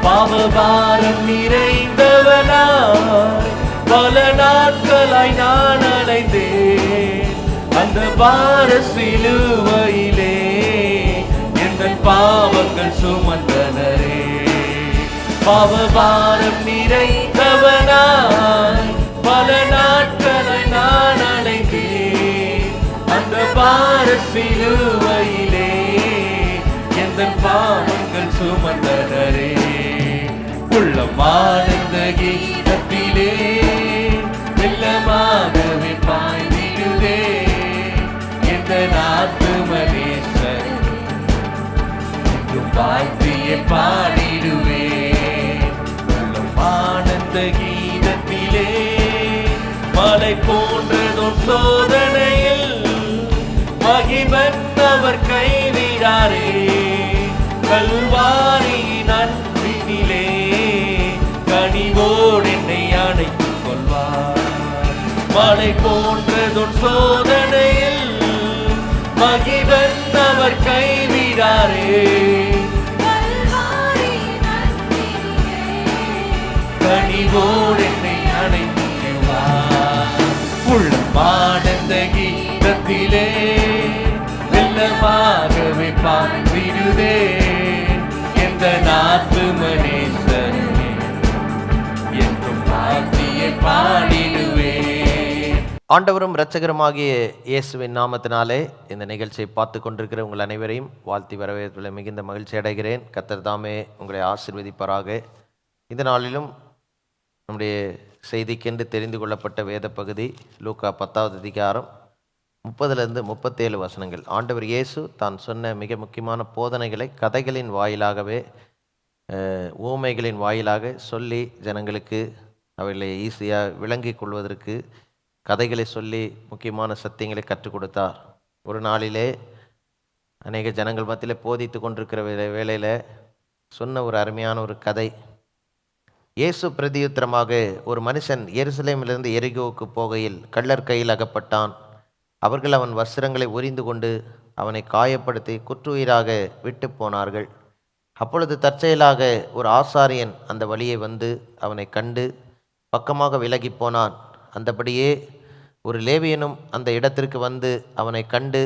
பாவபாரம் நிறைந்தவனாய் பல நாட்களாய் நான் அலைந்தேன். அந்த பார சிலுவையிலே எந்தன் பாவங்கள் சுமந்தனரே. பாவபாரம் நிறைந்தவனாய் பல நாட்களாய் நான் அலைந்தேன். அந்த பார சிலுவையிலே எந்தன் பாவங்கள் சுமந்தனரே. உள்ளமானந்த கீதத்திலே வெள்ளமாகவே பாய்ந்திடுதே எந்த ஆத்துமனேசர் வாழ்த்தியே பாடிடுவே. உள்ளமானந்த கீதத்திலே மலை போன்றதோர் சோதனையில் மகிமன் அவர் கைவிடாரே. கல்வாரியின் அன்பினிலே கனிவோடு என்னை அணைத்துக் கொள்வார். மலை போன்றதொரு சோதனையில் மகிமன் அவர் கைவிடாரே. கனிவோடு என்னை அணைத்துக் கொள்வார். உள்ளமானந்த கீதத்திலே வெள்ளமாகவே பாய்ந்திடுதே எந்த ஆத்துமனேசர் என்றும் வாழ்த்தியே பாடிடுவே. ஆண்டவரும் இரட்சகருமாகிய இயேசுவின் நாமத்தினாலே இந்த நிகழ்ச்சியை பார்த்து கொண்டிருக்கிற உங்கள் அனைவரையும் வாழ்த்தி வரவேற்பதில் மிகுந்த மகிழ்ச்சி அடைகிறேன். கர்த்தர் தாமே உங்களை ஆசீர்வதிப்பாராக. இந்த நாளிலும் நம்முடைய செய்திக்கென்று தெரிந்து கொள்ளப்பட்ட வேத பகுதி லூக்கா 10வது அதிகாரம் 30-37 வசனங்கள். ஆண்டவர் இயேசு தான் சொன்ன மிக முக்கியமான போதனைகளை கதைகளின் வாயிலாகவே ஊமைகளின் வாயிலாக சொல்லி ஜனங்களுக்கு அவைகளை ஈஸியாக விளங்கிக் கொள்வதற்கு கதைகளை சொல்லி முக்கியமான சத்தியங்களை கற்றுக் கொடுத்தார். ஒரு நாளிலே அநேக ஜனங்கள் மத்தியில் போதித்து கொண்டிருக்கிற வேளையில் சொன்ன ஒரு அருமையான ஒரு கதை. இயேசு பிரதியுத்தரமாக, ஒரு மனுஷன் எருசலேமிலிருந்து எரிகோவுக்கு போகையில் கள்ளர் கையில் அகப்பட்டான். அவர்கள் அவன் வஸ்திரங்களை உரிந்து கொண்டு அவனை காயப்படுத்தி குற்றுயிராக விட்டு போனார்கள். அப்பொழுது தற்செயலாக ஒரு ஆசாரியன் அந்த வழியை வந்து அவனை கண்டு பக்கமாக விலகி போனான். அந்தபடியே ஒரு லேவியனும் அந்த இடத்திற்கு வந்து அவனை கண்டு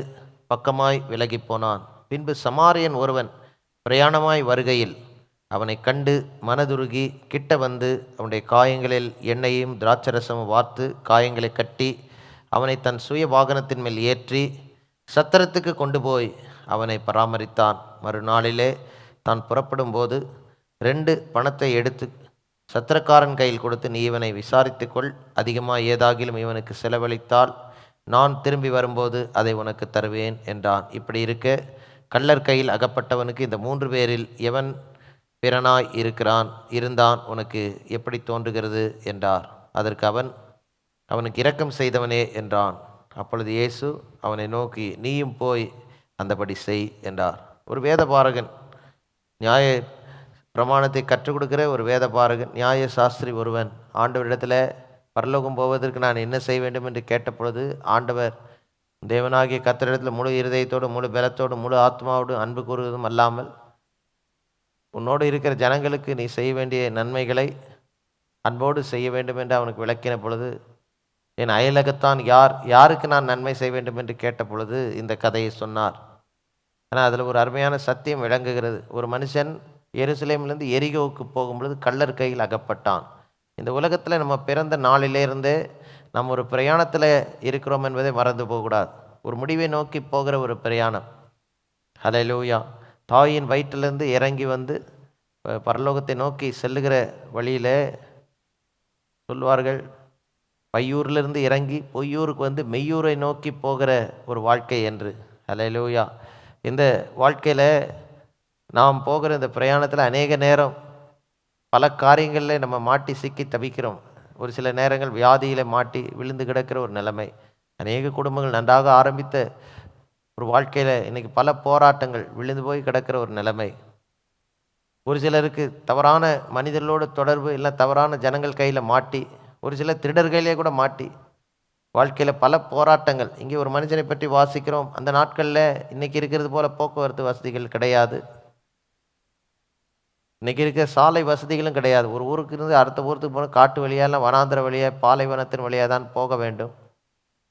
பக்கமாய் விலகி போனான். பின்பு சமாரியன் ஒருவன் பிரயாணமாய் வருகையில் அவனை கண்டு மனதுருகி கிட்ட வந்து அவனுடைய காயங்களில் எண்ணெயையும் திராட்சரசமும் வார்த்து காயங்களை கட்டி அவனை தன் சுய வாகனத்தின் மேல் ஏற்றி சத்திரத்துக்கு கொண்டு போய் அவனை பராமரித்தான். மறுநாளிலே தான் புறப்படும் போது 2 பணத்தை எடுத்து சத்திரக்காரன் கையில் கொடுத்து, நீ இவனை விசாரித்துக்கொள், அதிகமாக ஏதாகிலும் இவனுக்கு செலவழித்தால் நான் திரும்பி வரும்போது அதை உனக்கு தருவேன் என்றான். இப்படி இருக்க கள்ளர் கையில் அகப்பட்டவனுக்கு இந்த 3 பேரில் எவன் பிறனாய் இருந்தான் உனக்கு எப்படி தோன்றுகிறது என்றார். அதற்கு அவன், அவனுக்கு இரக்கம் செய்தவனே என்றான். அப்பொழுது இயேசு அவனை நோக்கி, நீயும் போய் அந்தபடி செய் என்றார். ஒரு வேதபாரகன், நியாய பிரமாணத்தை கற்றுக் கொடுக்கிற ஒரு வேதபாரகன், நியாய சாஸ்திரி ஒருவன் ஆண்டவரிடத்தில் பரலோகம் போவதற்கு நான் என்ன செய்ய வேண்டும் என்று கேட்டபொழுது, ஆண்டவர் தேவனாகிய கர்த்தரிடத்தில் முழு இருதயத்தோடு முழு பலத்தோடு முழு ஆத்மாவோடு அன்பு கூறுவதும் அல்லாமல் உன்னோடு இருக்கிற ஜனங்களுக்கு நீ செய்ய வேண்டிய நன்மைகளை அன்போடு செய்ய வேண்டும் என்று அவனுக்கு விளக்கின பொழுது, என் அயலகத்தான் யாருக்கு நான் நன்மை செய்ய வேண்டும் என்று கேட்ட பொழுது இந்த கதையை சொன்னார். ஆனால் அதில் ஒரு அருமையான சத்தியம் விளங்குகிறது. ஒரு மனுஷன் எருசலேமிலிருந்து எரிகோவுக்கு போகும்பொழுது கள்ளர் கையில் அகப்பட்டான். இந்த உலகத்தில் நம்ம பிறந்த நாளிலேருந்தே நம்ம ஒரு பிரயாணத்தில் இருக்கிறோம் என்பதை மறந்து போகக்கூடாது. ஒரு முடிவை நோக்கி போகிற ஒரு பிரயாணம். ஹல்லேலூயா. தாயின் வயிற்றிலிருந்து இறங்கி வந்து பரலோகத்தை நோக்கி செல்லுகிற வழியில் சொல்வார்கள், பையூரிலிருந்து இறங்கி பொய்யூருக்கு வந்து மெய்யூரை நோக்கி போகிற ஒரு வாழ்க்கை என்று. ஹல்லேலூயா. இந்த வாழ்க்கையில் நாம் போகிற இந்த பிரயாணத்தில் அநேக நேரம் பல காரியங்களில் நம்ம மாட்டி சிக்கி தவிக்கிறோம். ஒரு சில நேரங்கள் வியாதியில் மாட்டி விழுந்து கிடக்கிற ஒரு நிலைமை. அநேக குடும்பங்கள் நன்றாக ஆரம்பித்த ஒரு வாழ்க்கையில் இன்றைக்கி பல போராட்டங்கள் விழுந்து போய் கிடக்கிற ஒரு நிலைமை. ஒரு சிலருக்கு தவறான மனிதர்களோடு தொடர்பு, இல்லை தவறான ஜனங்கள் கையில் மாட்டி, ஒரு சில திருடர் கையிலே கூட மாட்டி வாழ்க்கையில் பல போராட்டங்கள். இங்கே ஒரு மனுஷனை பற்றி வாசிக்கிறோம். அந்த நாட்களில் இன்றைக்கி இருக்கிறது போல் போக்குவரத்து வசதிகள் கிடையாது. இன்றைக்கி இருக்க சாலை வசதிகளும் கிடையாது. ஒரு ஊருக்கு இருந்து அடுத்த ஊருக்கு போனால் காட்டு வழியாலாம் வனாந்திர வழியாக பாலைவனத்தின் வழியாக தான் போக வேண்டும்.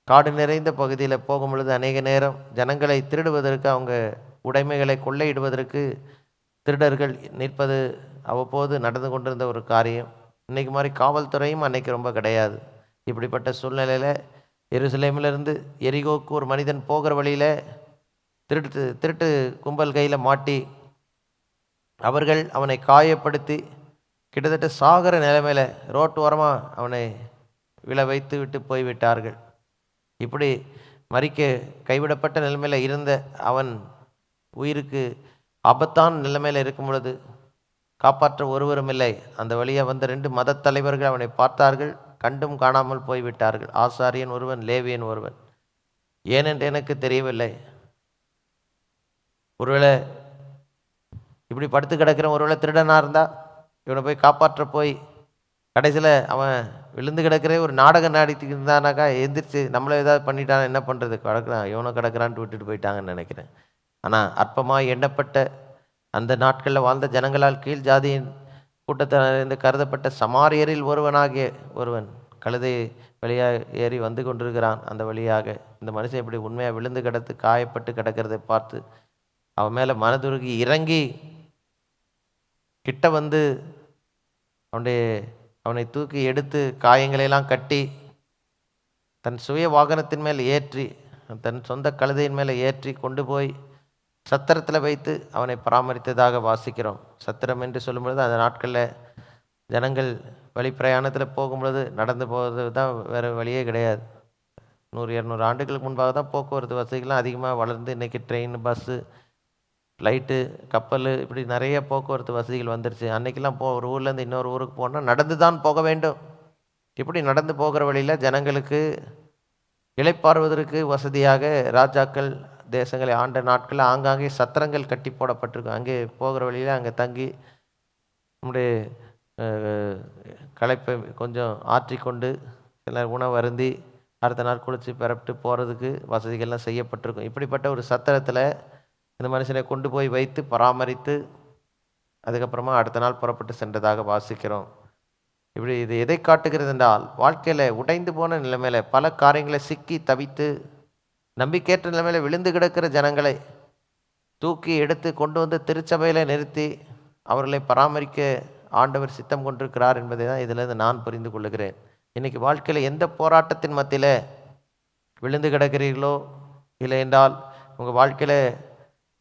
காடு நிறைந்த பகுதியில் போகும் பொழுது அநேக நேரம் ஜனங்களை திருடுவதற்கு, அவங்க உடைமைகளை கொள்ளையிடுவதற்கு திருடர்கள் நிற்பது அவ்வப்போது நடந்து கொண்டிருந்த ஒரு காரியம். இன்றைக்கு மாதிரி காவல்துறையும் அன்றைக்கி ரொம்ப கிடையாது. இப்படிப்பட்ட சூழ்நிலையில் எருசலேமிலிருந்து எரிகோக்கு ஒரு மனிதன் போகிற வழியில் திருட்டு கும்பல் கையில் மாட்டி அவர்கள் அவனை காயப்படுத்தி கிட்டத்தட்ட சாகர நிலைமையில் ரோட்டு ஓரமாக அவனை விழ வைத்து விட்டு போய்விட்டார்கள். இப்படி மறிக்க கைவிடப்பட்ட நிலைமையில் இருந்த அவன் உயிருக்கு ஆபத்தான நிலைமையில் இருக்கும் பொழுது காப்பாற்ற ஒருவரும் இல்லை. அந்த வழியாக வந்த 2 மத தலைவர்கள் அவனை பார்த்தார்கள், கண்டும் காணாமல் போய்விட்டார்கள். ஆசாரியன் ஒருவன், லேவியன் ஒருவன். ஏனென்று எனக்கு தெரியவில்லை. ஒருவேளை இப்படி படுத்து கிடக்கிற ஒருவேளை திருடனாக இருந்தால் இவனை போய் காப்பாற்ற போய் கடைசியில் அவன் விழுந்து கிடக்கிற ஒரு நாடகம் நடித்துக்கிட்டு இருந்தானாக்கா எந்திரிச்சு நம்மளை ஏதாவது பண்ணிட்டான், என்ன பண்ணுறது, கிடக்குறான் இவனை கிடக்கிறான்ட்டு விட்டுட்டு போயிட்டாங்கன்னு நினைக்கிறேன். ஆனால் அற்பமாக எண்ணப்பட்ட அந்த நாட்களில் வாழ்ந்த ஜனங்களால் கீழ் ஜாதியின் கூட்டத்திலிருந்து கருதப்பட்ட சமாரியரில் ஒருவன் கழுதை வழியாக ஏறி வந்து கொண்டிருக்கிறான். அந்த வழியாக இந்த மனுஷன் இப்படி உண்மையாக விழுந்து கிடத்து காயப்பட்டு கிடக்கிறதை பார்த்து அவன் மேலே மனதுருகி இறங்கி கிட்ட வந்து அவனை தூக்கி எடுத்து காயங்களையெல்லாம் கட்டி தன் சுய வாகனத்தின் மேல் ஏற்றி, தன் சொந்த கழுதையின் மேலே ஏற்றி கொண்டு போய் சத்திரத்தில் வைத்து அவனை பராமரித்ததாக வாசிக்கிறோம். சத்திரம் என்று சொல்லும்பொழுது அந்த நாட்களில் ஜனங்கள் வழி பிரயாணத்தில் போகும்பொழுது நடந்து போகிறது தான், வேறு வழியே கிடையாது. 100-200 ஆண்டுகளுக்கு முன்பாக தான் போக்குவரத்து வசதிகள்லாம் அதிகமாக வளர்ந்து இன்றைக்கி ட்ரெயின், பஸ்ஸு, ஃப்ளைட்டு, கப்பல், இப்படி நிறைய போக்குவரத்து வசதிகள் வந்துருச்சு. அன்றைக்கெல்லாம் ஒரு ஊர்லேருந்து இன்னொரு ஊருக்கு போனால் நடந்து தான் போக வேண்டும். இப்படி நடந்து போகிற வழியில் ஜனங்களுக்கு இளைப்பாறுவதற்கு வசதியாக ராஜாக்கள் தேசங்களை ஆண்ட நாட்களில் ஆங்காங்கே சத்திரங்கள் கட்டி போடப்பட்டிருக்கும். அங்கே போகிற வழியில் அங்கே தங்கி நம்முடைய களைப்பை கொஞ்சம் ஆற்றிக்கொண்டு சிலர் உணவு அருந்தி அடுத்த நாள் குளித்து பெறப்பட்டு போகிறதுக்கு வசதிகள்லாம் செய்யப்பட்டிருக்கும். இப்படிப்பட்ட ஒரு சத்திரத்தில் இந்த மனுஷனை கொண்டு போய் வைத்து பராமரித்து அதுக்கப்புறமா அடுத்த நாள் புறப்பட்டு சென்றதாக வாசிக்கிறோம். இப்படி இது எதை காட்டுகிறது என்றால், வாழ்க்கையில் உடைந்து போன நிலைமையில் பல காரியங்களை சிக்கி தவித்து நம்பிக்கையற்ற நிலைமையில் விழுந்து கிடக்கிற ஜனங்களை தூக்கி எடுத்து கொண்டு வந்து திருச்சபையில் நிறுத்தி அவர்களை பராமரிக்க ஆண்டவர் சித்தம் கொண்டிருக்கிறார் என்பதை தான் இதிலிருந்து நான் புரிந்து கொள்ளுகிறேன். இன்றைக்கி வாழ்க்கையில் எந்த போராட்டத்தின் மத்தியில் விழுந்து கிடக்கிறீர்களோ, இல்லை என்றால் உங்கள் வாழ்க்கையில்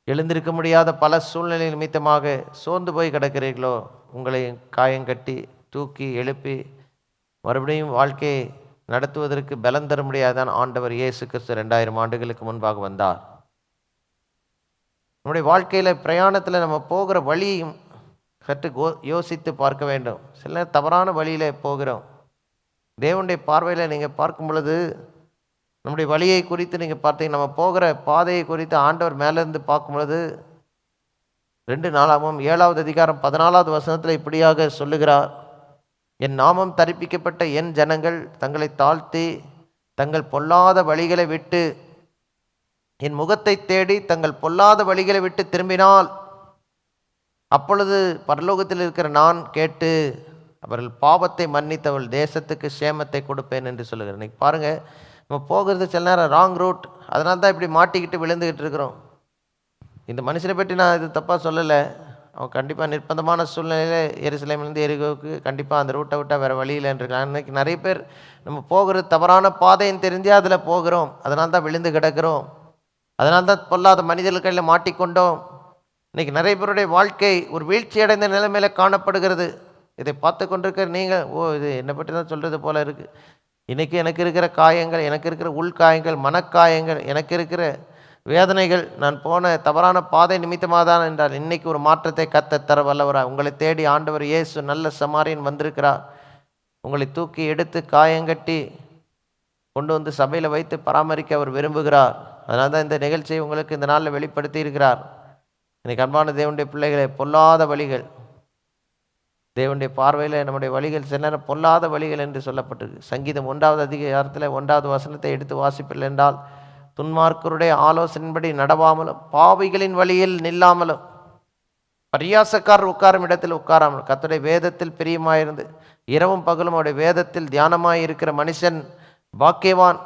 எழுந்திருக்க முடியாத பல சூழ்நிலை நிமித்தமாக சோர்ந்து போய் கிடக்கிறீர்களோ, உங்களை காயங்கட்டி தூக்கி எழுப்பி மறுபடியும் வாழ்க்கையை நடத்துவதற்கு பலம் தர முடியாதான் ஆண்டவர் இயேசு கிறிஸ்து 2000 ஆண்டுகளுக்கு முன்பாக வந்தார். நம்முடைய வாழ்க்கையில் பிரயாணத்தில் நம்ம போகிற வழியும் சற்று யோசித்து பார்க்க வேண்டும். சில நேரம் தவறான வழியில் போகிறோம். தேவனுடைய பார்வையில் நீங்கள் பார்க்கும் பொழுது நம்முடைய வழியை குறித்து நீங்கள் பார்த்தீங்க, நம்ம போகிற பாதையை குறித்து ஆண்டவர் மேலேருந்து பார்க்கும் பொழுது 2 நாளாகமம் 7வது அதிகாரம் 14வது வசனத்தில் இப்படியாக சொல்லுகிறார்: என் நாமம் தரிப்பிக்கப்பட்ட என் ஜனங்கள் தங்களை தாழ்த்தி தங்கள் பொல்லாத வழிகளை விட்டு என் முகத்தை தேடி தங்கள் பொல்லாத வழிகளை விட்டு திரும்பினால் அப்பொழுது பரலோகத்தில் இருக்கிற நான் கேட்டு அவர்கள் பாவத்தை மன்னித்தவள் தேசத்துக்கு சேமத்தை கொடுப்பேன் என்று சொல்லுகிறேன். இன்னைக்கு பாருங்கள், நம்ம போகிறது சில நேரம் ராங் ரூட். அதனால தான் இப்படி மாட்டிக்கிட்டு விழுந்துக்கிட்டு இருக்கிறோம். இந்த மனுஷனை பற்றி நான் இது தப்பாக சொல்லலை. அவன் கண்டிப்பாக நிர்பந்தமான சூழ்நிலையில் எருசலேமிலிருந்து எரிகோவுக்கு கண்டிப்பாக அந்த ரூட்டை விட்டால் வேறு வழியில் இருக்கான். இன்றைக்கி நிறைய பேர் நம்ம போகிறது தவறான பாதைன்னு தெரிஞ்சே அதில் போகிறோம். அதனால தான் விழுந்து கிடக்கிறோம். அதனால தான் பொல்லாத மனிதர்கள் கையில் மாட்டிக்கொண்டோம். இன்றைக்கி நிறைய பேருடைய வாழ்க்கை ஒரு வீழ்ச்சி அடைந்த நிலைமையில் காணப்படுகிறது. இதை பார்த்து கொண்டிருக்கிற நீங்கள், இது என்னை பற்றி தான் சொல்கிறது போல் இருக்குது. இன்றைக்கி எனக்கு இருக்கிற காயங்கள், எனக்கு இருக்கிற உள்காயங்கள், மனக்காயங்கள், எனக்கு இருக்கிற வேதனைகள் நான் போன தவறான பாதை நிமித்தமாக தான் என்றால் இன்றைக்கி ஒரு மாற்றத்தை கர்த்தர் தர வல்லவராக உங்களை தேடி ஆண்டவர் இயேசு நல்ல சமாரியன் வந்திருக்கிறார். உங்களை தூக்கி எடுத்து காயங்கட்டி கொண்டு வந்து சபையில் வைத்து பராமரிக்க அவர் விரும்புகிறார். அதனால தான் இந்த நிகழ்ச்சியை உங்களுக்கு இந்த நாளில் வெளிப்படுத்தி இருக்கிறார். இன்றைக்கு அன்பான தேவனுடைய பிள்ளைகளை, பொல்லாத வழிகள், தேவனுடைய பார்வையில் நம்முடைய வழிகள் சில நேரம் பொல்லாத வழிகள் என்று சொல்லப்பட்டிருக்கு. சங்கீதம் 1வது அதிகாரத்தில் 1வது வசனத்தை எடுத்து வாசிப்பில் என்றால், துன்மார்க்கருடைய ஆலோசனையின்படி நடவாமலும் பாவிகளின் வழியில் நில்லாமலும் பரியாசக்காரர் உட்காரும் இடத்தில் உட்காராமல் கர்த்தருடைய வேதத்தில் பிரியமாயிருந்து இரவும் பகலும் அவருடைய வேதத்தில் தியானமாய் இருக்கிற மனுஷன் பாக்கியவான்.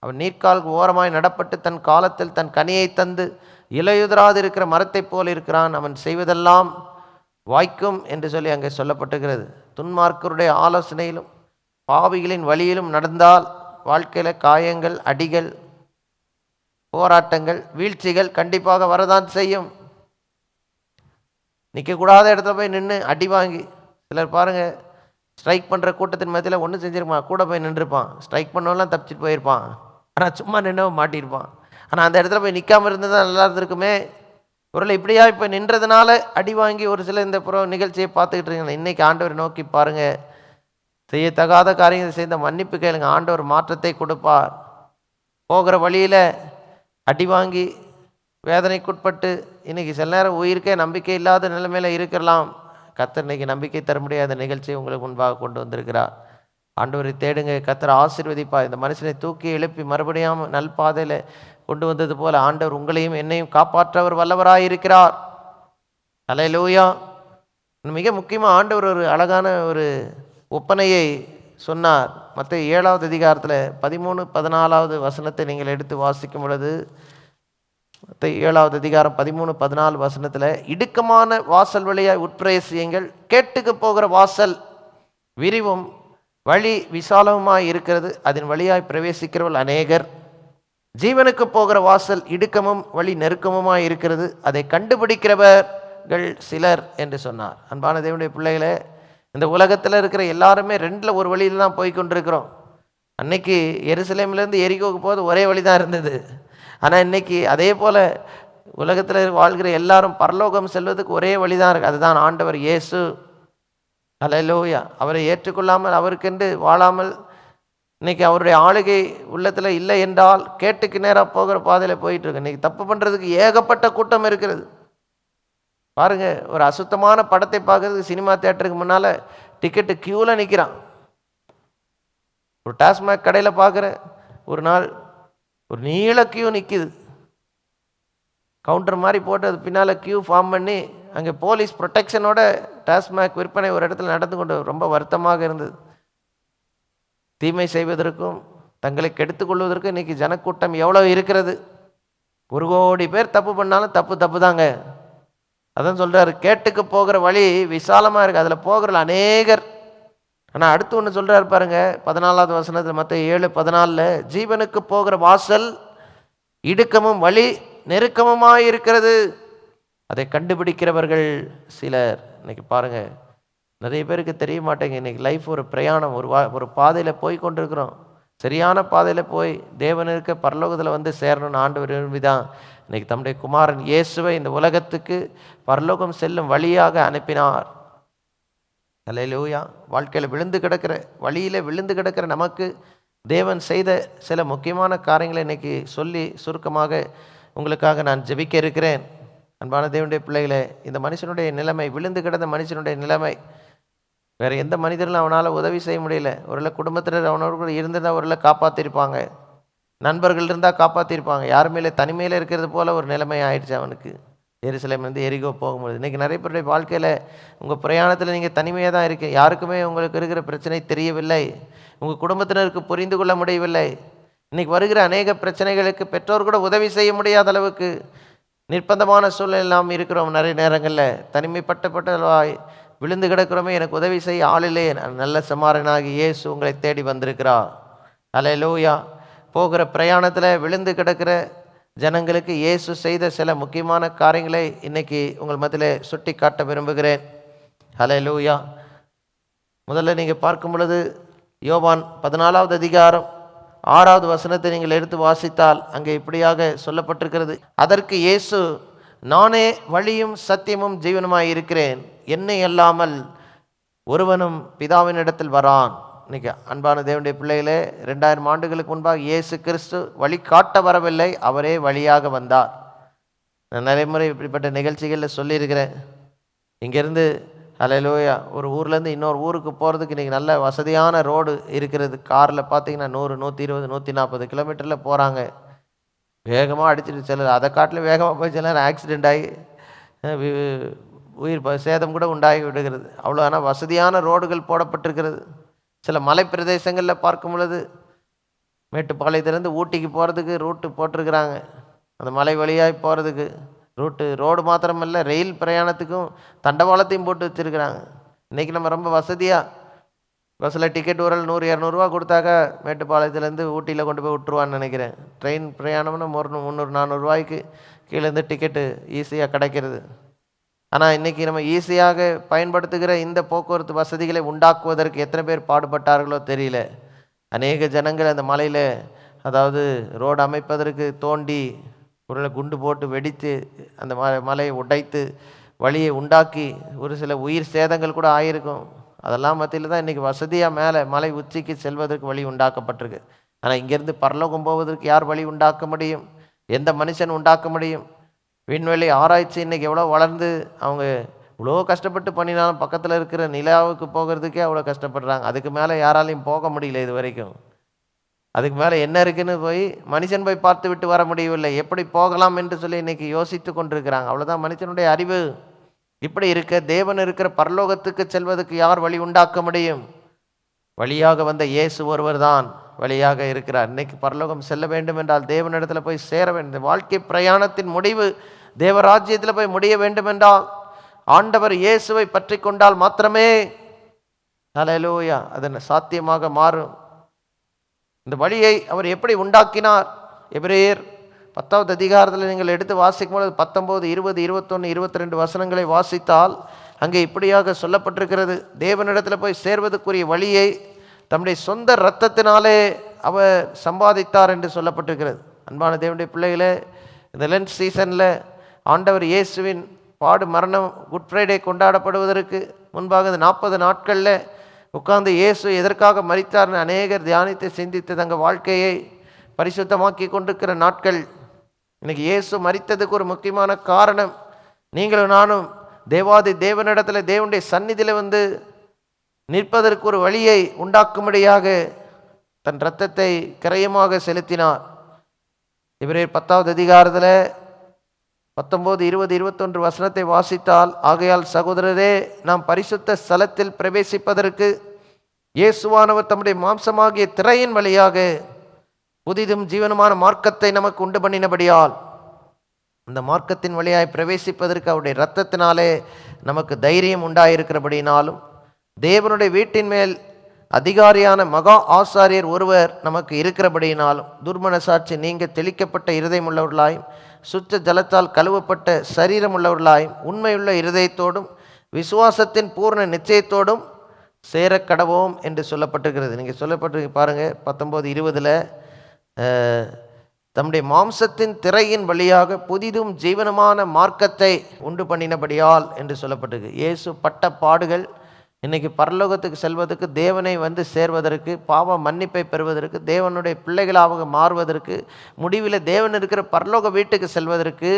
அவன் நீர்க்கால் ஓரமாய் நடப்பட்டு தன் காலத்தில் தன் கனியை தந்து இலையுதிராது இருக்கிற மரத்தை போல் இருக்கிறான். அவன் செய்வதெல்லாம் வாய்க்கும் என்று சொல்லி அங்கே சொல்லப்பட்டுகிறது. துன்மார்க்கருடைய ஆலோசனையிலும் பாவிகளின் வழியிலும் நடந்தால் வாழ்க்கையில் காயங்கள், அடிகள், போராட்டங்கள், வீழ்ச்சிகள் கண்டிப்பாக வரதான் செய்யும். நிற்கக்கூடாத இடத்துல போய் நின்று அடி வாங்கி, சிலர் பாருங்கள் ஸ்ட்ரைக் பண்ணுற கூட்டத்தின் மத்தியில் ஒன்றும் செஞ்சிருப்பான், கூட போய் நின்றுருப்பான். ஸ்ட்ரைக் பண்ணவெல்லாம் தப்பிச்சிட்டு போயிருப்பான், ஆனால் சும்மா நின்று மாட்டியிருப்பான். ஆனால் அந்த இடத்துல போய் நிற்காமல் இருந்தது தான் நல்லா இருந்திருக்குமே. ஒருவேளை இப்படியா இப்போ நின்றதுனால அடி வாங்கி ஒரு சில இந்த நிகழ்ச்சியை பார்த்துக்கிட்டு இருக்கீங்க. இன்றைக்கி ஆண்டவர் நோக்கி பாருங்கள், செய்யத்தகாத காரியங்களை செய்த மன்னிப்பு கேளுங்க, ஆண்டவர் மாற்றத்தை கொடுப்பார். போகிற வழியில் அடி வாங்கி வேதனைக்குட்பட்டு இன்றைக்கி சில நேரம் உயிருக்கே நம்பிக்கை இல்லாத நிலைமையில் இருக்கலாம். கர்த்தர் இன்றைக்கி நம்பிக்கை தர முடியாத நிகழ்ச்சியை உங்களுக்கு முன்பாக கொண்டு வந்திருக்கிறார். ஆண்டவரை தேடுங்க, கர்த்தர் ஆசீர்வதிப்பா. இந்த மனுஷனை தூக்கி எழுப்பி மறுபடியும் நல் பாதையில் கொண்டு வந்தது போல ஆண்டவர் உங்களையும் என்னையும் காப்பாற்றவர் வல்லவராக இருக்கிறார். அல்லேலூயா. மிக முக்கியமாக ஆண்டவர் ஒரு அழகான ஒரு ஒப்பனையை சொன்னார். மற்ற 7வது அதிகாரத்தில் 13-14 வசனத்தை நீங்கள் எடுத்து வாசிக்கும் பொழுது, மற்ற 7வது அதிகாரம் 13-14 வசனத்தில், இடுக்கமான வாசல் வழியாய் உட்பிரவேசியுங்கள், கேட்டுக்கு போகிற வாசல் விரிவும் வழி விசாலமுமாய் இருக்கிறது, அதன் வழியாய் பிரவேசிக்கிறவர்கள் அநேகர். ஜீவனுக்கு போகிற வாசல் இடுக்கமும் வழி நெருக்கமுமாய் இருக்கிறது, அதை கண்டுபிடிக்கிறவர்கள் சிலர் என்று சொன்னார். அன்பான தேவனுடைய பிள்ளைகளே, இந்த உலகத்தில் இருக்கிற எல்லாருமே 2ல் ஒரு வழியில் தான் போய் கொண்டிருக்கிறோம். அன்னைக்கு எருசலேமிலேருந்து எரிகோவுக்கு போது ஒரே வழி தான் இருந்தது. ஆனால் இன்னைக்கு அதே போல் உலகத்தில் வாழ்கிற எல்லாரும் பரலோகம் செல்வதுக்கு ஒரே வழி தான் இருக்குது. அதுதான் ஆண்டவர் இயேசு. அல்லேலூயா. அவரை ஏற்றுக்கொள்ளாமல் அவருக்கென்று வாழாமல் இன்றைக்கி அவருடைய ஆளுகை உள்ளத்தில் இல்லை என்றால் கேட்டுக்கு நேராக போகிற பாதையில் போயிட்டுருக்கு. இன்றைக்கி தப்பு பண்ணுறதுக்கு ஏகப்பட்ட கூட்டம் இருக்கிறது. பாருங்கள், ஒரு அசுத்தமான படத்தை பார்க்குறதுக்கு சினிமா தியேட்டருக்கு முன்னால் டிக்கெட்டு க்யூவில் நிற்கிறான். ஒரு டாஸ்மாக் கடையில் பார்க்குற ஒரு நாள் ஒரு நீள க்யூ நிற்கிது. கவுண்டர் மாதிரி போட்டு அது பின்னால் க்யூ ஃபார்ம் பண்ணி அங்கே போலீஸ் ப்ரொடெக்ஷனோட டாஸ்மாக் விற்பனை ஒரு இடத்துல நடந்து கொண்டு ரொம்ப வருத்தமாக இருந்தது. தீமை செய்வதற்கும் தங்களை கெடுத்துக்கொள்வதற்கும் இன்றைக்கி ஜனக்கூட்டம் எவ்வளோ இருக்கிறது. 1 கோடி பேர் தப்பு பண்ணாலும் தப்பு தாங்க. அதான் சொல்கிறார், கேட்டுக்கு போகிற வழி விசாலமாக இருக்குது, அதில் போகிற அநேகர். ஆனால் அடுத்து ஒன்று சொல்கிறார் பாருங்க, 14வது வசனத்தில், மற்ற 7:14, ஜீவனுக்கு போகிற வாசல் இடுக்கமும் வழி நெருக்கமுமாய் இருக்கிறது, அதை கண்டுபிடிக்கிறவர்கள் சிலர். இன்னைக்கு பாருங்கள், நிறைய பேருக்கு தெரிய மாட்டேங்க. இன்றைக்கி லைஃப் ஒரு பிரயாணம், ஒரு பாதையில் போய் கொண்டிருக்கிறோம். சரியான பாதையில் போய் தேவனுக்கு பரலோகத்தில் வந்து சேரணும்னு ஆண்டவர் விரும்பி தான் இன்றைக்கி தம்முடைய குமாரன் இயேசுவை இந்த உலகத்துக்கு பரலோகம் செல்லும் வழியாக அனுப்பினார். அல்லேலூயா. வாழ்க்கையில் விழுந்து கிடக்கிற, வழியில் விழுந்து கிடக்கிற நமக்கு தேவன் செய்த சில முக்கியமான காரியங்களை இன்றைக்கி சொல்லி சுருக்கமாக உங்களுக்காக நான் ஜெபிக்க இருக்கிறேன். அன்பான தேவனுடைய பிள்ளைகளே, இந்த மனுஷனுடைய நிலைமை, விழுந்து கிடந்த மனுஷனுடைய நிலைமை, வேறு எந்த மனிதர்களும் அவனால் உதவி செய்ய முடியல. ஒருவேளை குடும்பத்தினர் அவனோடு இருந்திருந்தால் ஒருவேளை காப்பாற்றிருப்பாங்க, நண்பர்கள் இருந்தால் காப்பாற்றிருப்பாங்க. யாருமே இல்லை, தனிமையில் இருக்கிறது போல் ஒரு நிலைமை ஆயிடுச்சு அவனுக்கு. எருசலேம்லேருந்து எரிகோ போகும்போது இன்றைக்கி நிறைய பேருடைய வாழ்க்கையில் உங்கள் பிரயாணத்தில் நீங்கள் தனிமையாக தான் இருக்கீங்க. யாருக்குமே உங்களுக்கு இருக்கிற பிரச்சனை தெரியவில்லை, உங்கள் குடும்பத்தினருக்கு புரிந்து கொள்ள முடியவில்லை. இன்றைக்கி வருகிற அநேக பிரச்சனைகளுக்கு பெற்றோர் கூட உதவி செய்ய முடியாத அளவுக்கு நிர்பந்தமான சூழ்நிலை நாம் இருக்கிறோம். நிறைய நேரங்களில் தனிமைப்பட்டவாய் விழுந்து கிடக்கிறோமே, எனக்கு உதவி செய்ய ஆளிலே. நல்ல சமாரியனாகி இயேசு உங்களை தேடி வந்திருக்கிறார். அல்லேலூயா. போகிற பிரயாணத்தில் விழுந்து கிடக்கிற ஜனங்களுக்கு இயேசு செய்த சில முக்கியமான காரியங்களை இன்றைக்கி உங்கள் மத்தியில் சுட்டி காட்ட விரும்புகிறேன். அல்லேலூயா. முதல்ல நீங்கள் பார்க்கும் பொழுது யோவான் 14வது அதிகாரம் 6வது வசனத்தை நீங்கள் எடுத்து வாசித்தால் அங்கே இப்படியாக சொல்லப்பட்டிருக்கிறது, அதற்கு இயேசு, நானே வழியும் சத்தியமும் ஜீவனுமாய் இருக்கிறேன், என்னை அல்லாமல் ஒருவனும் பிதாவினிடத்தில் வரான். இன்றைக்கி அன்பான தேவனுடைய பிள்ளைகளே, 2000 ஆண்டுகளுக்கு முன்பாக இயேசு கிறிஸ்து வழி காட்ட வரவில்லை, அவரே வழியாக வந்தார். நான் நிறைய முறை இப்படிப்பட்ட நிகழ்ச்சிகளில் சொல்லியிருக்கிறேன். இங்கேருந்து அல்லேலூயா ஒரு ஊர்லேருந்து இன்னொரு ஊருக்கு போகிறதுக்கு இன்றைக்கி நல்ல வசதியான ரோடு இருக்கிறது. காரில் பார்த்தீங்கன்னா 100, 120, 140 கிலோமீட்டரில் போகிறாங்க. வேகமாக அடிச்சுட்டு சிலர் அதை காட்டிலும் வேகமாக போய் சிலர் ஆக்சிடெண்ட் ஆகி உயிர் சேதம் கூட உண்டாகி விடுகிறது. அவ்வளோ ஆனால் வசதியான ரோடுகள் போடப்பட்டிருக்கிறது. சில மலை பிரதேசங்களில் பார்க்கும் பொழுது மேட்டுப்பாளையத்துலேருந்து ஊட்டிக்கு போகிறதுக்கு ரூட்டு போட்டிருக்கிறாங்க. அந்த மலை வழியாக போகிறதுக்கு ரோடு மாத்திரமல்ல, ரயில் பிரயாணத்துக்கும் தண்டவாளத்தையும் போட்டு வச்சுருக்கிறாங்க. இன்றைக்கி நம்ம ரொம்ப வசதியாக பஸ்ஸில் டிக்கெட் ஒரு 100-200 கொடுத்தாக்கா மேட்டுப்பாளையத்துலேருந்து ஊட்டியில் கொண்டு போய் விட்டுருவான்னு நினைக்கிறேன். ட்ரெயின் பிரயாணம்னா 300-400 ரூபாய்க்கு கீழேருந்து டிக்கெட்டு ஈஸியாக கிடைக்கிறது. ஆனால் இன்றைக்கி நம்ம ஈஸியாக பயன்படுத்துகிற இந்த போக்குவரத்து வசதிகளை உண்டாக்குவதற்கு எத்தனை பேர் பாடுபட்டார்களோ தெரியல. அநேக ஜனங்கள் அந்த மலையில், அதாவது ரோடு அமைப்பதற்கு தோண்டி ஒரு குண்டு போட்டு வெடித்து அந்த மலையை உடைத்து வழியை உண்டாக்கி ஒரு சில உயிர் சேதங்கள் கூட ஆகியிருக்கும். அதெல்லாம் மத்தியில் தான் இன்றைக்கி வசதியாக மேலே மலை உச்சிக்கு செல்வதற்கு வழி உண்டாக்கப்பட்டிருக்கு. ஆனால் இங்கேருந்து பரலோகம் போவதற்கு யார் வழி உண்டாக்க முடியும்? எந்த மனுஷன் உண்டாக்க முடியும்? விண்வெளி ஆராய்ச்சி இன்றைக்கி எவ்வளோ வளர்ந்து அவங்க இவ்வளோ கஷ்டப்பட்டு பண்ணினாலும் பக்கத்தில் இருக்கிற நிலாவுக்கு போகிறதுக்கே அவ்வளோ கஷ்டப்படுறாங்க. அதுக்கு மேலே யாராலையும் போக முடியல இது வரைக்கும். அதுக்கு மேலே என்ன இருக்குன்னு போய் மனுஷன் போய் பார்த்து விட்டு வர முடியவில்லை. எப்படி போகலாம் என்று சொல்லி இன்றைக்கி யோசித்து கொண்டிருக்கிறாங்க. அவ்வளோதான் மனுஷனுடைய அறிவு. இப்படி இருக்க தேவன் இருக்கிற பரலோகத்துக்கு செல்வதற்கு யார் வழி உண்டாக்க முடியும்? வழியாக வந்த இயேசு ஒருவர் தான் வழியாக இருக்கிறார். இன்னைக்கு பரலோகம் செல்ல வேண்டும் என்றால் தேவனிடத்தில் போய் சேர வேண்டும். வாழ்க்கை பிரயாணத்தின் முடிவு தேவராஜ்யத்தில் போய் முடிய வேண்டும் என்றால் ஆண்டவர் இயேசுவை பற்றி கொண்டால் மாத்திரமே ஹல்லேலூயா அது சாத்தியமாக மாறும். இந்த வழியை அவர் எப்படி உண்டாக்கினார்? எபிரேயர் 10வது அதிகாரத்தில் நீங்கள் எடுத்து வாசிக்கும் பொழுது 19, 20, 21, 22 வசனங்களை வாசித்தால் அங்கே இப்படியாக சொல்லப்பட்டிருக்கிறது. தேவனிடத்தில் போய் சேர்வதற்குரிய வழியை தம்முடைய சொந்த இரத்தத்தினாலே அவர் சம்பாதித்தார் என்று சொல்லப்பட்டிருக்கிறது. அன்பான தேவனுடைய பிள்ளைகளே, இந்த லென்ட் சீசனில் ஆண்டவர் இயேசுவின் பாடு மரணம் குட் ஃப்ரைடே கொண்டாடப்படுவதற்கு முன்பாக இந்த 40 நாட்களில் உட்கார்ந்து இயேசு எதற்காக மரித்தார்னு அநேகர் தியானித்து சிந்தித்து தங்கள் வாழ்க்கையை பரிசுத்தமாக்கி கொண்டிருக்கிற நாட்கள். இன்னைக்கு இயேசு மரித்ததுக்கு ஒரு முக்கியமான காரணம், நீங்களும் நானும் தேவாதி தேவனிடத்தில் தேவனுடைய சந்நிதியில் வந்து நிற்பதற்கு ஒரு வழியை உண்டாக்கும்படியாக தன் இரத்தத்தை கிரயமாக செலுத்தினார். எபிரேயர் 10வது அதிகாரத்தில் 19, 20, 21 வசனத்தை வாசித்தால், ஆகையால் சகோதரரே, நாம் பரிசுத்த ஸ்தலத்தில் பிரவேசிப்பதற்கு இயேசுவானவர் தம்முடைய மாம்சமாகிய திரையின் வழியாக புதிதும் ஜீவனமான மார்க்கத்தை நமக்கு உண்டு பண்ணினபடியால், அந்த மார்க்கத்தின் வழியாய் பிரவேசிப்பதற்கு அவருடைய இரத்தத்தினாலே நமக்கு தைரியம் உண்டாயிருக்கிறபடினாலும், தேவனுடைய வீட்டின் மேல் அதிகாரியான மகா ஆசாரியர் ஒருவர் நமக்கு இருக்கிறபடினாலும், துர்மன சாட்சி நீங்க தெளிக்கப்பட்ட இருதயம் உள்ளவர்களாயும் சுத்த ஜலத்தால் கழுவப்பட்ட சரீரம் உள்ளவர்களாயும் உண்மையுள்ள இருதயத்தோடும் விசுவாசத்தின் பூர்ண நிச்சயத்தோடும் சேர கடவோம் என்று சொல்லப்பட்டிருக்கிறது. நீங்கள் சொல்லப்பட்டிருக்கு பாருங்கள், 19, 20 தம்முடைய மாம்சத்தின் திரையின் வழியாக புதிதும் ஜீவனமான மார்க்கத்தை உண்டு பண்ணினபடியால் என்று சொல்லப்பட்டிருக்கு. இயேசு பட்ட பாடுகள் இன்றைக்கி பரலோகத்துக்கு செல்வதற்கு, தேவனை வந்து சேர்வதற்கு, பாவ மன்னிப்பை பெறுவதற்கு, தேவனுடைய பிள்ளைகளாக மாறுவதற்கு, முடிவில் தேவன் இருக்கிற பரலோக வீட்டுக்கு செல்வதற்கு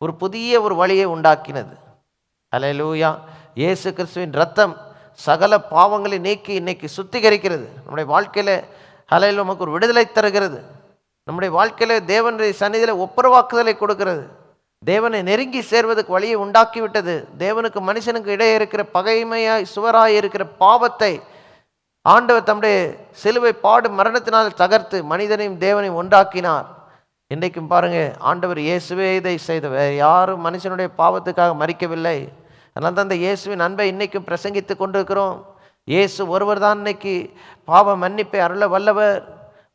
ஒரு புதிய ஒரு வழியை உண்டாக்கினது. ஹல்லேலூயா. இயேசு கிறிஸ்துவின் இரத்தம் சகல பாவங்களை நீக்கி இன்னைக்கு சுத்திகரிக்கிறது. நம்முடைய வாழ்க்கையில் ஹல்லேலூயா நமக்கு ஒரு விடுதலை தருகிறது. நம்முடைய வாழ்க்கையில் தேவனுடைய சந்நிதியில் ஒப்புரவாக்குதலை கொடுக்கிறது. தேவனை நெருங்கி சேர்வதற்கு வழியை உண்டாக்கிவிட்டது. தேவனுக்கு மனுஷனுக்கு இடையே இருக்கிற பகைமையாய் சுவராய் இருக்கிற பாவத்தை ஆண்டவர் தம்முடைய சிலுவை பாடு மரணத்தினால் தகர்த்து மனிதனையும் தேவனையும் ஒன்றாக்கினார். இன்றைக்கும் பாருங்க, ஆண்டவர் இயேசுவே இதை செய்தவர். யாரும் மனுஷனுடைய பாவத்துக்காக மரிக்கவில்லை. அதனால தான் இந்த இயேசுவின் அன்பை இன்னைக்கும் பிரசங்கித்து கொண்டிருக்கிறோம். இயேசு ஒருவர் தான் இன்னைக்கு பாவ மன்னிப்பை அருள வல்லவர்.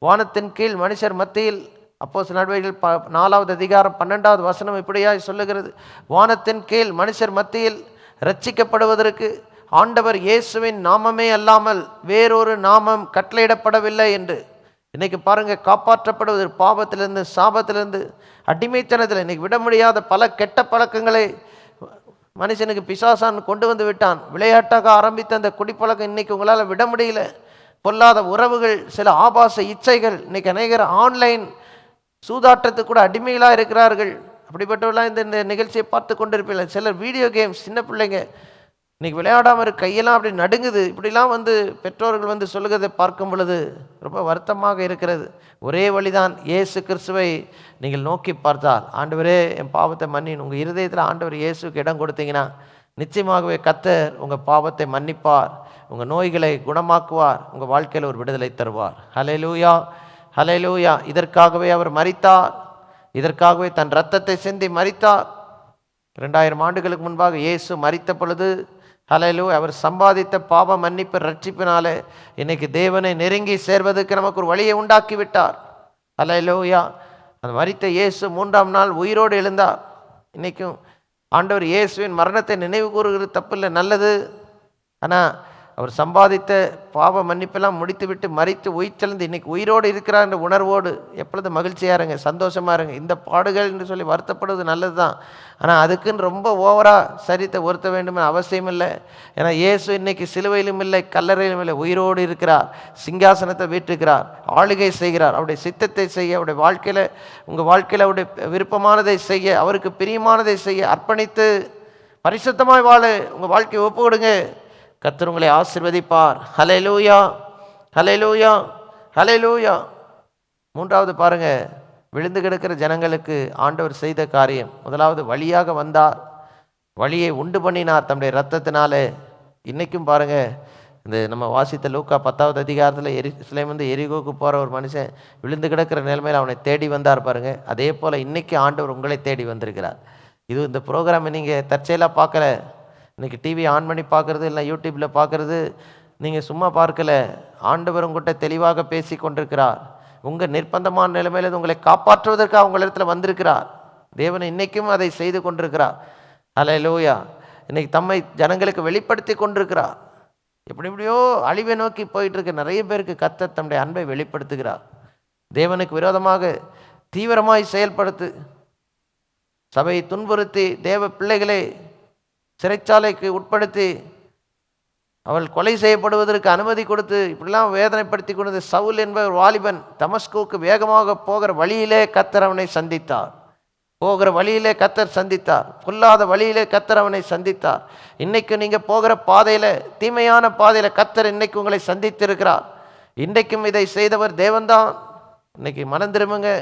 வானத்தின் கீழ் மனுஷர் மத்தியில், அப்போஸ்தலர் நடவடிக்கைகள் 4வது அதிகாரம் 12வது வசனம் இப்படியாய் சொல்லுகிறது, வானத்தின் கீழ் மனுஷர் மத்தியில் இரட்சிக்கப்படுவதற்கு ஆண்டவர் இயேசுவின் நாமமே அல்லாமல் வேறொரு நாமம் கட்டளையிடப்படவில்லை என்று. இன்னைக்கு பாருங்க, காப்பாற்றப்படுவது பாவத்திலிருந்து, சாபத்திலிருந்து, அடிமைத்தனத்தில் இன்னைக்கு விட முடியாத பல கெட்ட பழக்கங்களை மனுஷனுக்கு பிசாசான் கொண்டு வந்து விட்டான். விளையாட்டாக ஆரம்பித்த அந்த குடிப்பழக்கம் இன்னைக்கு உங்களால் விட முடியல. பொல்லாத உறவுகள், சில ஆபாச இச்சைகள், இன்னைக்கு அநேகர் ஆன்லைன் சூதாட்டத்துக்கு கூட அடிமைகளாக இருக்கிறார்கள். அப்படிப்பட்டவர்களாம் இந்த நிகழ்ச்சியை பார்த்து கொண்டிருப்பீர்கள். சிலர் வீடியோ கேம்ஸ், சின்ன பிள்ளைங்க இன்னைக்கு விளையாடாமல் இருக்க கையெல்லாம் அப்படி நடுங்குது. இப்படிலாம் வந்து பெற்றோர்கள் வந்து சொல்லுகிறதை பார்க்கும் பொழுது ரொம்ப வருத்தமாக இருக்கிறது. ஒரே வழிதான், இயேசு கிறிஸ்துவை நீங்கள் நோக்கி பார்த்தால், ஆண்டவரே என் பாவத்தை மன்னின், உங்கள் இருதயத்தில் ஆண்டவர் இயேசுக்கு இடம் கொடுத்தீங்கன்னா நிச்சயமாகவே கர்த்தர் உங்கள் பாவத்தை மன்னிப்பார், உங்கள் நோய்களை குணமாக்குவார், உங்கள் வாழ்க்கையில் ஒரு விடுதலை தருவார். ஹல்லேலூயா, ஹல்லேலூயா. இதற்காகவே அவர் மரித்தார், இதற்காகவே தன் இரத்தத்தை சிந்தி மரித்தார். 2000 ஆண்டுகளுக்கு முன்பாக இயேசு மரித்த பொழுது ஹல்லேலூயா அவர் சம்பாதித்த பாவ மன்னிப்பு ரட்சிப்பினாலே இன்னைக்கு தேவனை நெருங்கி சேர்வதற்கு நமக்கு ஒரு வழியை உண்டாக்கி விட்டார். ஹல்லேலூயா. அந்த மரித்த இயேசு 3ஆம் நாள் உயிரோடு எழுந்தார். இன்றைக்கும் ஆண்டவர் இயேசுவின் மரணத்தை நினைவு கூறுகிறது தப்பில்லை, நல்லது. ஆனால் அவர் சம்பாதித்த பாவ மன்னிப்பெல்லாம் முடித்துவிட்டு மரித்து உயிர்த்தெழுந்து இன்னைக்கு உயிரோடு இருக்கிறார் என்ற உணர்வோடு எப்பொழுது மகிழ்ச்சியாக இருங்க, சந்தோஷமாக இருங்க. இந்த பாடுகள் என்று சொல்லி வருத்தப்படுவது நல்லது தான், ஆனால் அதுக்குன்னு ரொம்ப ஓவராக சரீரத்தை ஒருத்த வேண்டும் அவசியம் இல்லை. ஏன்னா இயேசு இன்னைக்கு சிலுவையிலும் இல்லை, கல்லறையிலும் இல்லை, உயிரோடு இருக்கிறார், சிங்காசனத்தை வீட்டுக்கிறார், ஆளுகை செய்கிறார். அவருடைய சித்தத்தை செய்ய, அவருடைய வாழ்க்கையில், உங்கள் வாழ்க்கையில் அவருடைய விருப்பமானதை செய்ய, அவருக்கு பிரியமானதை செய்ய அர்ப்பணித்து பரிசுத்தமாய் வாழ உங்கள் வாழ்க்கையை ஒப்பு கொடுங்க. கர்த்தர் உங்களை ஆசீர்வதிப்பார். ஹல்லேலூயா, ஹல்லேலூயா, ஹல்லேலூயா. 3வது பாருங்க, விழுந்து கிடக்கிற ஜனங்களுக்கு ஆண்டவர் செய்த காரியம். முதலாவது வழியாக வந்தார், வழியை உண்டு பண்ணினார் தம்முடைய இரத்தத்தினாலே. இன்றைக்கும் பாருங்க, இந்த நம்ம வாசித்த லூக்கா 10வது அதிகாரத்தில் எருசலேம் வந்து எரிகோக்கு போகிற ஒரு மனுஷன் விழுந்து கிடக்கிற நிலைமையில் அவனை தேடி வந்தார் பாருங்க. அதே போல் இன்றைக்கி ஆண்டவர் உங்களை தேடி வந்திருக்கிறார். இது இந்த ப்ரோக்ராமை நீங்கள் தற்செயலாக பார்க்கல, இன்றைக்கி டிவி ஆன் பண்ணி பார்க்குறது இல்லை யூடியூப்பில் பார்க்குறது நீங்கள் சும்மா பார்க்கல. ஆண்டவர் உங்கள்கிட்ட தெளிவாக பேசி கொண்டிருக்கிறார். உங்கள் நிர்பந்தமான நிலைமையில் உங்களை காப்பாற்றுவதற்காக உங்களிடத்தில் வந்திருக்கிறார். தேவன் இன்றைக்கும் அதை செய்து கொண்டிருக்கிறார். ஹல்லேலூயா. இன்றைக்கி தம்மை ஜனங்களுக்கு வெளிப்படுத்தி கொண்டிருக்கிறார். எப்படியோ அழிவை நோக்கி போயிட்டுருக்க நிறைய பேருக்கு கர்த்தர் தம்முடைய அன்பை வெளிப்படுத்துகிறார். தேவனுக்கு விரோதமாக தீவிரமாய் செயல்படுத்து, சபையை துன்புறுத்தி, தேவ பிள்ளைகளை சிறைச்சாலைக்கு உட்படுத்தி, அவள் கொலை செய்யப்படுவதற்கு அனுமதி கொடுத்து, இப்படிலாம் வேதனைப்படுத்தி கொண்டது சவுல் என்பவர் வாலிபன் தமஸ்குவுக்கு வேகமாக போகிற வழியிலே கர்த்தர் அவனை சந்தித்தார். போகிற வழியிலே கர்த்தர் சந்தித்தார். பொல்லாத வழியிலே கர்த்தர் அவனை சந்தித்தார். இன்னைக்கு நீங்கள் போகிற பாதையில், தீமையான பாதையில் கர்த்தர் இன்னைக்கு உங்களை சந்தித்திருக்கிறார். இன்றைக்கும் இதை செய்தவர் தேவன்தான். இன்னைக்கு மனம் திரும்புங்க,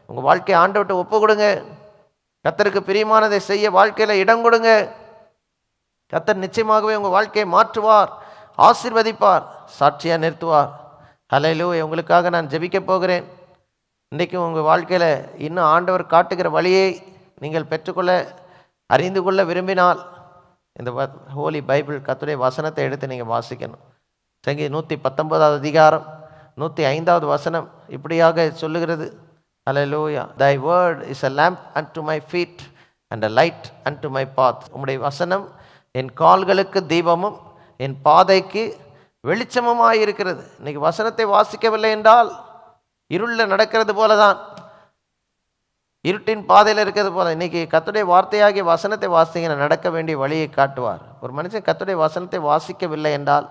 உங்கள் வாழ்க்கையை ஆண்டவர்கிட்ட ஒப்பு கொடுங்க. கர்த்தருக்கு பிரியமானதை செய்ய வாழ்க்கையில் இடம் கொடுங்க. கர்த்தர் நிச்சயமாகவே உங்கள் வாழ்க்கையை மாற்றுவார், ஆசீர்வதிப்பார், சாட்சியாக நிறுத்துவார். ஹல்லேலூயா. உங்களுக்காக நான் ஜெபிக்க போகிறேன். இன்றைக்கும் உங்கள் வாழ்க்கையில் இன்னும் ஆண்டவர் காட்டுகிற வழியை நீங்கள் பெற்றுக்கொள்ள, அறிந்து கொள்ள விரும்பினால் இந்த ஹோலி பைபிள் கர்த்தருடைய வசனத்தை எடுத்து நீங்கள் வாசிக்கணும். சங்கீதம் 119வது அதிகாரம் 105வது வசனம் இப்படியாக சொல்லுகிறது. ஹல்லேலூயா. Thy word is a lamp unto my feet and a light unto my path. உம்முடைய வசனம் என் கால்களுக்கு தீபமும் என் பாதைக்கு வெளிச்சமுமாய் இருக்கிறது. இன்னைக்கு வசனத்தை வாசிக்கவில்லை என்றால் இருளில் நடக்கிறது போல தான், இருட்டின் பாதையில் இருக்கிறது போல. இன்றைக்கி கர்த்தருடைய வார்த்தையாகிய வசனத்தை வாசிங்க, நடக்க வேண்டிய வழியை காட்டுவார். ஒரு மனுஷன் கர்த்தருடைய வசனத்தை வாசிக்கவில்லை என்றால்,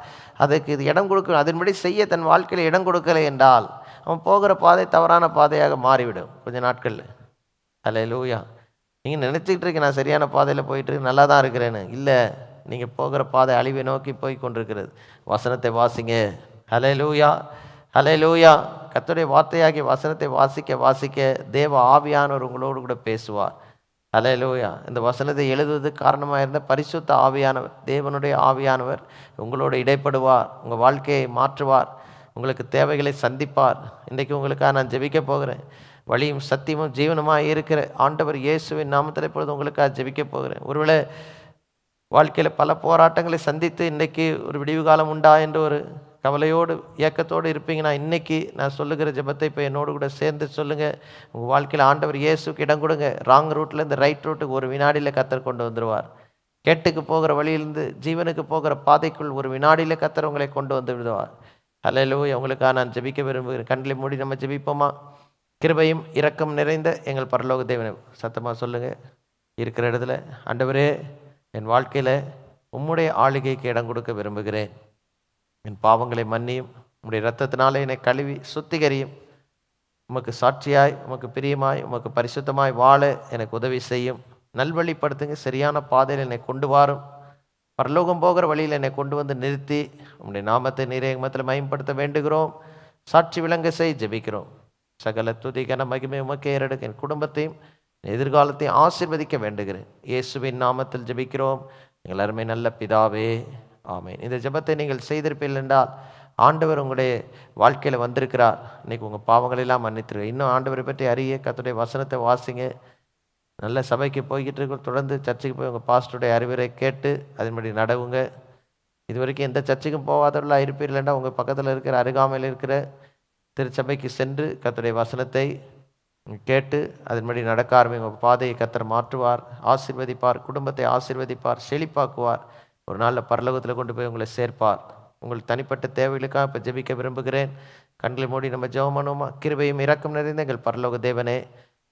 அதுக்கு இது இடம் கொடுக்க, அதன்படி செய்ய தன் வாழ்க்கையில் இடம் கொடுக்கலை என்றால், அவன் போகிற பாதை தவறான பாதையாக மாறிவிடும் கொஞ்ச நாட்களில். ஹல்லேலூயா. நீங்கள் நினச்சிக்கிட்டு இருக்கீங்க நான் சரியான பாதையில் போயிட்டு நல்லா தான் இருக்கிறேன்னு. இல்லை, நீங்கள் போகிற பாதை அழிவை நோக்கி போய் கொண்டிருக்கிறது. வசனத்தை வாசிங்க. ஹல்லேலூயா, ஹல்லேலூயா. கர்த்தருடைய வார்த்தையாகிய வசனத்தை வாசிக்க வாசிக்க தேவ ஆவியானவர் உங்களோடு கூட பேசுவார். ஹல்லேலூயா. இந்த வசனத்தை எழுதுவதற்கு காரணமாக இருந்த பரிசுத்த ஆவியானவர், தேவனுடைய ஆவியானவர் உங்களோடு இடைப்படுவார், உங்கள் வாழ்க்கையை மாற்றுவார், உங்களுக்கு தேவைகளை சந்திப்பார். இன்றைக்கு உங்களுக்காக நான் ஜெபிக்க போகிறேன். வழியும் சத்தியமும் ஜீவனுமாக இருக்கிற ஆண்டவர் இயேசுவின் நாமத்தில் இப்பொழுது உங்களுக்காக ஜெபிக்க போகிறேன். ஒருவேளை வாழ்க்கையில் பல போராட்டங்களை சந்தித்து இன்றைக்கி ஒரு விடிவு காலம் உண்டா என்று ஒரு கவலையோடு ஏக்கத்தோடு இருப்பீங்கன்னா, இன்றைக்கி நான் சொல்லுகிற ஜெபத்தை இப்போ என்னோடு கூட சேர்ந்து சொல்லுங்கள். உங்கள் வாழ்க்கையில் ஆண்டவர் இயேசுக்கு இடம் கொடுங்க. ராங் ரூட்லேருந்து ரைட் ரூட்டுக்கு ஒரு வினாடியில் கர்த்தர் கொண்டு வந்துடுவார். கேட்டுக்கு போகிற வழியிலிருந்து ஜீவனுக்கு போகிற பாதைக்குள் ஒரு வினாடியில் கர்த்தர் உங்களை கொண்டு வந்து விடுவார். ஹல்லேலூயா. உங்களுக்காக நான் ஜெபிக்க விரும்புகிறேன். கண்களை மூடி நம்ம ஜெபிப்போமா? கிருபையும் இரக்கம் நிறைந்த எங்கள் பரலோக தேவனே, சத்தமாக சொல்லுங்கள் இருக்கிற இடத்துல, ஆண்டவரே என் வாழ்க்கையில் உம்முடைய ஆளுகைக்கு இடம் கொடுக்க விரும்புகிறேன். என் பாவங்களை மன்னியும், உம்முடைய இரத்தத்தினாலே என்னை கழுவி சுத்திகரியும். உமக்கு சாட்சியாய், உமக்கு பிரியமாய், உமக்கு பரிசுத்தமாய் வாழ எனக்கு உதவி செய்யும். நல்வழிப்படுத்துங்க. சரியான பாதையில் என்னை கொண்டு வாரும். பரலோகம் போகிற வழியில் என்னை கொண்டு வந்து நிறுத்தி உம்முடைய நாமத்தை நீரேகமத்தில் மயம்படுத்த வேண்டுகிறோம். சாட்சி விளங்க செய் ஜெபிக்கிறோம். சகல துதிகன மகிமை உமக்கே ஏறெடுக்க என் குடும்பத்தையும் எதிர்காலத்தையும் ஆசீர்வதிக்க வேண்டுகிறேன். இயேசுவின் நாமத்தில் ஜெபிக்கிறோம் எங்கள் அருமை நல்ல பிதாவே, ஆமென். இந்த ஜெபத்தை நீங்கள் செய்திருப்பீர்கள் என்றால் ஆண்டவர் உங்களுடைய வாழ்க்கையில் வந்திருக்கிறார். இன்னைக்கு உங்கள் பாவங்களெல்லாம் மன்னித்துரு. இன்னும் ஆண்டவரை பற்றி அறிய கர்த்தருடைய வசனத்தை வாசிங்க. நல்ல சபைக்கு போய்கிட்டு இருக்க, தொடர்ந்து சர்ச்சுக்கு போய் உங்கள் பாஸ்டருடைய அறிவுரை கேட்டு அதன்படி நடவுங்க. இது வரைக்கும் எந்த சர்ச்சுக்கும் போகாதவர்களாக இருப்பீர்கள்னா உங்கள் பக்கத்தில் இருக்கிற அருகாமையில் இருக்கிற திருச்சபைக்கு சென்று கர்த்தருடைய வசனத்தை கேட்டு அதன்படி நடக்க ஆரம்பிங்க. உங்கள் பாதையை கர்த்தர் மாற்றுவார், ஆசீர்வதிப்பார், குடும்பத்தை ஆசீர்வதிப்பார், செழிப்பாக்குவார். ஒரு நாளில் பரலோகத்தில் கொண்டு போய் உங்களை சேர்ப்பார். உங்கள் தனிப்பட்ட தேவைகளுக்காக இப்போ ஜெபிக்க விரும்புகிறேன். கண்களை மூடி நம்ம ஜெபம் பண்ணுவோமா? கிருபையும் இரக்கம் நிறைந்த எங்கள் பரலோக தேவனே,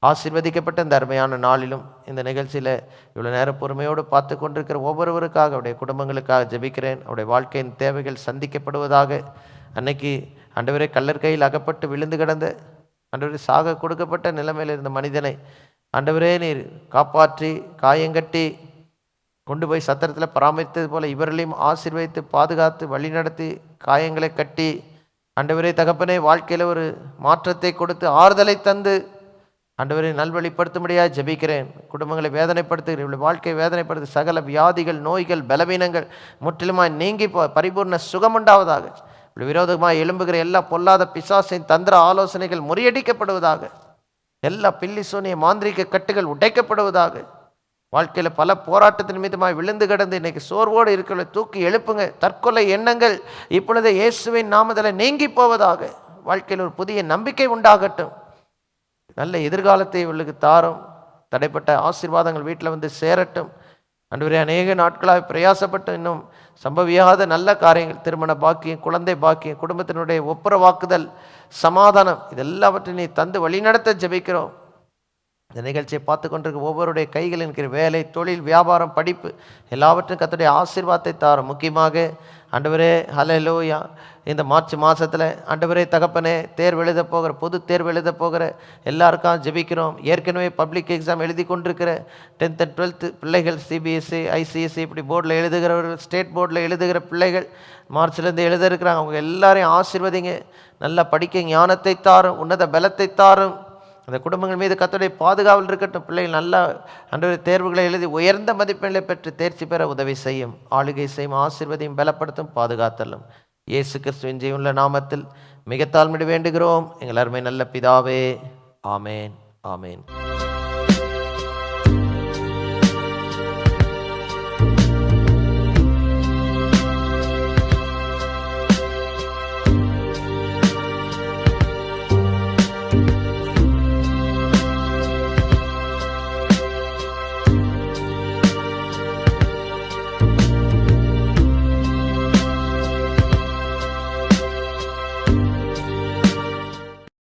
ஆசீர்வதிக்கப்பட்ட இந்த அருமையான நாளிலும் இந்த நிகழ்ச்சியில் இவ்வளோ நேரம் பொறுமையோடு பார்த்து கொண்டிருக்கிற ஒவ்வொருவருக்காக, அவருடைய குடும்பங்களுக்காக ஜெபிக்கிறேன். அவருடைய வாழ்க்கையின் தேவைகள் சந்திக்கப்படுவதாக. அன்னைக்கு ஆண்டவரே கல்லர் கையில் அகப்பட்டு விழுந்து கிடந்த ஆண்டவரே சாக கொடுக்கப்பட்ட நிலைமையில் இருந்த மனிதனை ஆண்டவரே நீர் காப்பாற்றி காயங்கட்டி கொண்டு போய் சத்திரத்தில் பராமரித்தது போல இவர்களையும் ஆசீர்வதித்து பாதுகாத்து வழிநடத்தி காயங்களை கட்டி ஆண்டவரே தகப்பனே வாழ்க்கையில் ஒரு மாற்றத்தை கொடுத்து ஆறுதலை தந்து ஆண்டவரை நல்வழிப்படுத்தும்படியாக ஜெபிக்கிறேன். குடும்பங்களை வேதனைப்படுத்துகிறேன், இவளுடைய வாழ்க்கையை வேதனைப்படுத்து சகல வியாதிகள், நோய்கள், பலவீனங்கள் முற்றிலுமாய் நீங்கி பரிபூர்ண சுகமுண்டாவதாக. இப்படி விரோதமாக எழும்புகிற எல்லா பொல்லாத பிசாசின் தந்திர ஆலோசனைகள் முறியடிக்கப்படுவதாக. எல்லா பில்லி சூனிய மாந்திரிக கட்டுகள் உடைக்கப்படுவதாக. வாழ்க்கையில் பல போராட்டத்தின் மீதுமாய் விழுந்து கிடந்து இன்னைக்கு சோர்வோடு இருக்கிற தூக்கி எழுப்புங்க. தற்கொலை எண்ணங்கள் இப்பொழுது இயேசுவின் நாமத்தில் நீங்கி போவதாக. வாழ்க்கையில் ஒரு புதிய நம்பிக்கை உண்டாகட்டும். நல்ல எதிர்காலத்தை இவர்களுக்கு தாரும். தடைப்பட்ட ஆசீர்வாதங்கள் வீட்டில் வந்து சேரட்டும். ஆண்டவரே, அநேக நாட்களாக பிரயாசப்பட்டு இன்னும் சம்பவியாத நல்ல காரியங்கள், திருமண பாக்கியம், குழந்தை பாக்கியம், குடும்பத்தினுடைய ஒப்புரவாக்குதல், சமாதானம், இதெல்லாவற்றையும் நீ தந்து வழிநடத்த ஜெபிக்கிறோம். இந்த நிகழ்ச்சியை பார்த்து கொண்டிருக்க ஒவ்வொருடைய கைகளில் இருக்கிற வேலை, தொழில், வியாபாரம், படிப்பு எல்லாவற்றும் கர்த்தருடைய ஆசீர்வாதத்தை தாரும். முக்கியமாக ஆண்டவரே ஹல்லேலூயா, இந்த மார்ச் மாதத்தில் ஆண்டவரே தகப்பனே தேர்வு எழுத போகிற, பொது தேர்வு எழுத போகிற எல்லாருக்கும் ஜெபிக்கிறோம். ஏற்கனவே பப்ளிக் எக்ஸாம் எழுதி கொண்டிருக்கிற 10th and 12th பிள்ளைகள், சிபிஎஸ்சி, ஐசிஎஸ்சி இப்படி போர்டில் எழுதுகிறவர்கள், ஸ்டேட் போர்டில் எழுதுகிற பிள்ளைகள் மார்ச்லேருந்து எழுத இருக்கிறாங்க. அவங்க எல்லாரையும் ஆசீர்வதிங்க. நல்லா படிக்க ஞானத்தை தாரும், உன்னத பலத்தை தாரும். அந்த குடும்பங்கள் மீது கர்த்தருடைய பாதுகாவல் இருக்கட்டும். பிள்ளைகள் நல்ல ஆண்டவரே தேர்வுகளை எழுதி உயர்ந்த மதிப்பெண்களை பெற்று தேர்ச்சி பெற உதவி செய்யும். ஆளுகை செய்யும், ஆசீர்வதியும், பலப்படுத்தும், பாதுகாத்தலும். இயேசு கிறிஸ்துவின் ஜீவனுள்ள நாமத்தில் மிக தாழ்மையோடு வேண்டுகிறோம் எங்கள் அருமை நல்ல பிதாவே. ஆமேன், ஆமேன்.